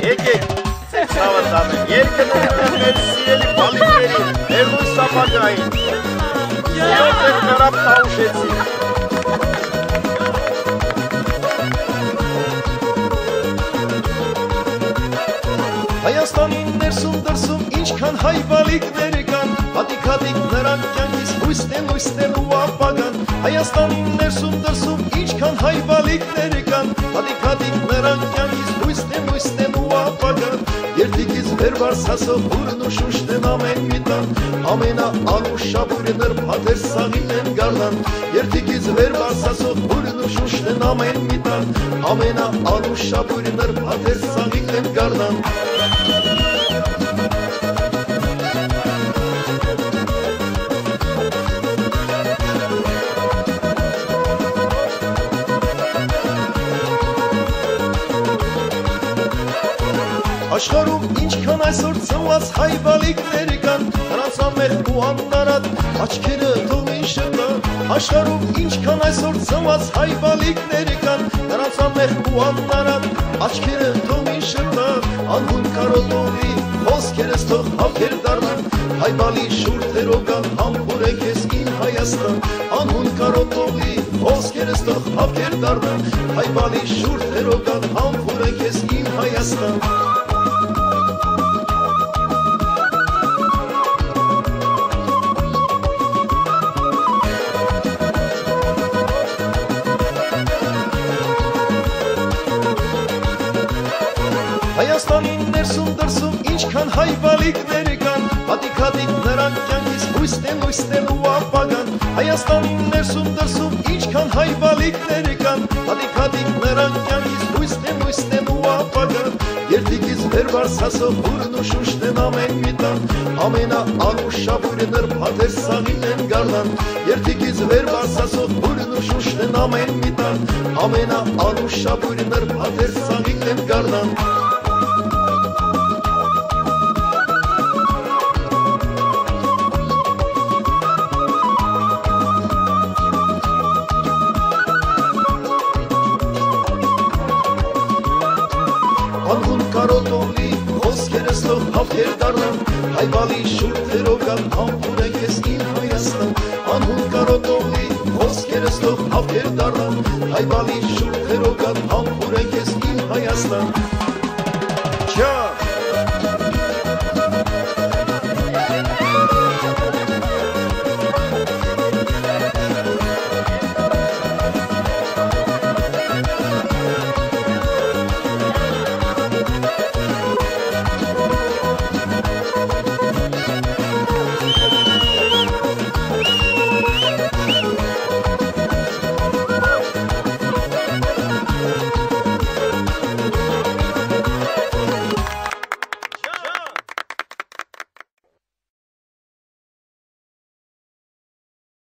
եկեք, ձեր ցավը տանեմ, երկնքում եմ մեր սիրելի բալիկների, մեր լույս ապագային, սիրով ձեր կրապ տաուշեցի։ Հայաստանի ներսում դրսում ինչքան հայ բալիկներ կան, հատիկ-հատիկ նրանք կյանքից հույսն ու ապագան։ Հայաստանի ներսում դրսում ինչքան հայ բալիկներ կան, հատիկ-հատիկ նրանք կյանքից հույսն ու ապագան։ Երդիկից վեր վարսասով հուրն ու շուշն են ամեն մի տան, ամենաանուշաբույրը նրբաթեր սաղին են գարնան։ Երդիկից վեր վարսասով հուրն ու շուշն են ամեն մի տան, ամենաանուշաբույրը նրբաթեր սաղին են գարնան։ Աշխարհում ինչքան այսօր ծնված հայ բալիկներ կան, նրանց ամեղ ու աննարատ աչքերը թողին շնան։ Աշխարհում ինչքան այսօր ծնված հայ բալիկներ կան, նրանց ամեղ ու աննարատ աչքերը թողին շնան։ Անհուն կարոտողի խոսքերս թող հավքեր դառնան, հայ բալի շուրթերով կան համբուրեք ես իմ Հայաստան։ Անհուն կարոտողի խոսքերս թող հավքեր դառնան, հայ բալի շուրթերով կան համբուրեք ես իմ Հայաստան։ Հայաստանի ներսում դրսում ինչքան հայ բալիկներ կան, հատիկ-հատիկ նրանք կյանքից հույսն ու ապագան։ Հայաստանի ներսում դրսում ինչքան հայ բալիկներ կան, հատիկ-հատիկ նրանք կյանքից հույսն ու ապագան։ Երդիկից վեր վարսասով հուրն ու շուշն են ամեն մի տան, ամենաանուշաբույրը նրբաթեր սաղին են գարնան։ Երդիկից վեր վարսասով հուրն ու շուշն են ամեն մի տան, ամենաանուշաբույրը նրբաթեր սաղին են գարնան։ Անհուն կարոտողի խոսքերս թող հավքեր դառնան, հայ բալի շուրթերով կան համբուրեք ես իմ Հայաստան։ Անհուն կարոտողի խոսքերս թող հավքեր դառնան, հայ բալի շուրթերով կան համբուրեք ես իմ Հայաստան։ Չա